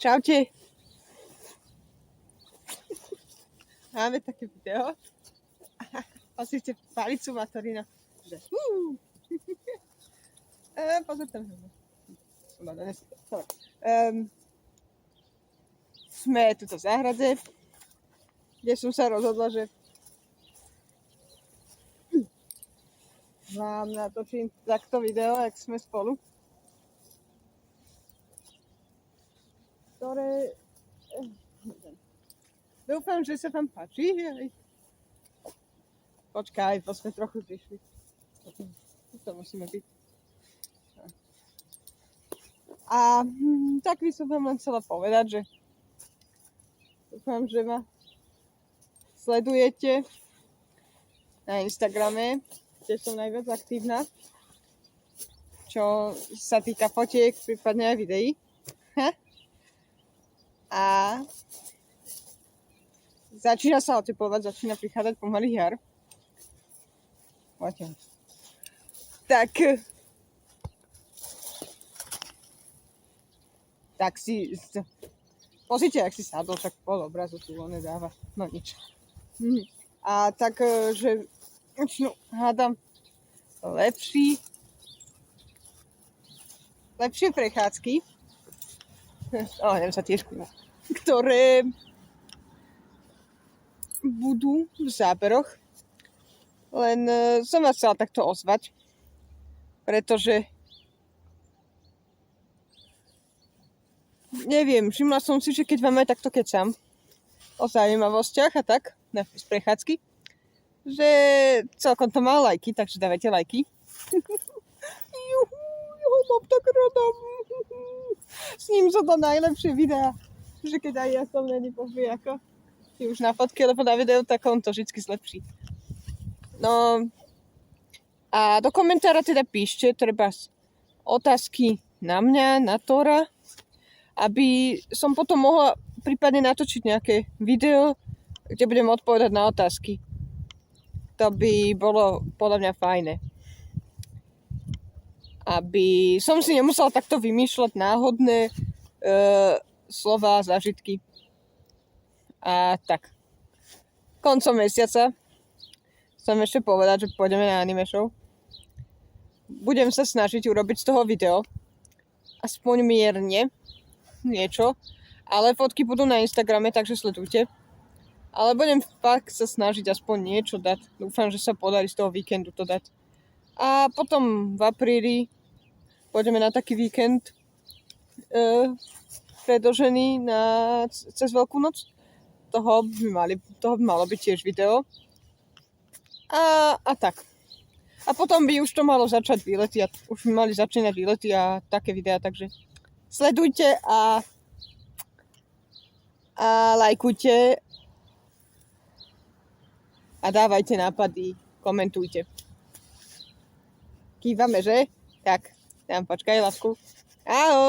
Čaute. Máme také video. Pozrite palicu Matorína. Pozor tam. Sme tuto v záhrade, kde som sa rozhodla, že vám natočím takto video, jak sme spolu. Ktoré... Dúfam, že sa vám páči. Počkaj, to sme trochu prišli. To musíme byť. A tak by som vám len chcela povedať, že dúfam, že ma sledujete na Instagrame, kde som najviac aktívna, čo sa týka fotiek, prípadne aj videí. A začína sa oteplovať, začína prichádzať pomaly jar. Tak si... Pozrite, ak si sadol, tak pol obrazu tu on nedáva. No nič. A tak, že hádam lepšie prechádzky. Neviem sa tiež kúva. Ktoré budú v záberoch. Len som vás chcela takto ozvať, pretože neviem, všimla som si, že keď vám aj takto kecam o zaujímavostiach a tak, z prechádzky, že celkom to má lajky, takže dávajte lajky. Juhu, ho mám tak rada. S ním sú to najlepšie videá, že keď aj ja som není povie ako či už na fotke, alebo na videu, tak on to vždycky zlepší. No a do komentára teda píšte treba otázky na mňa, na Tóra, aby som potom mohla prípadne natočiť nejaké video, kde budem odpovedať na otázky. To by bolo podľa mňa fajné. Aby som si nemusela takto vymýšľať náhodné slova, zážitky. A tak. Koncom mesiaca chcem ešte povedať, že pôjdeme na anime show. Budem sa snažiť urobiť z toho video. Aspoň mierne. Niečo. Ale fotky budú na Instagrame, takže sledujte. Ale budem fakt sa snažiť aspoň niečo dať. Dúfam, že sa podarí z toho víkendu to dať. A potom v apríli pôjdeme na taký víkend predĺžený cez Veľkú noc. Toho by malo byť tiež video. A tak. A potom by už to malo začať výlety a už by mali začínať výlety a také videá, takže sledujte a lajkujte a dávajte nápady, komentujte. Kývame, že? Tak, tam počkaj, lásku. Ahoj!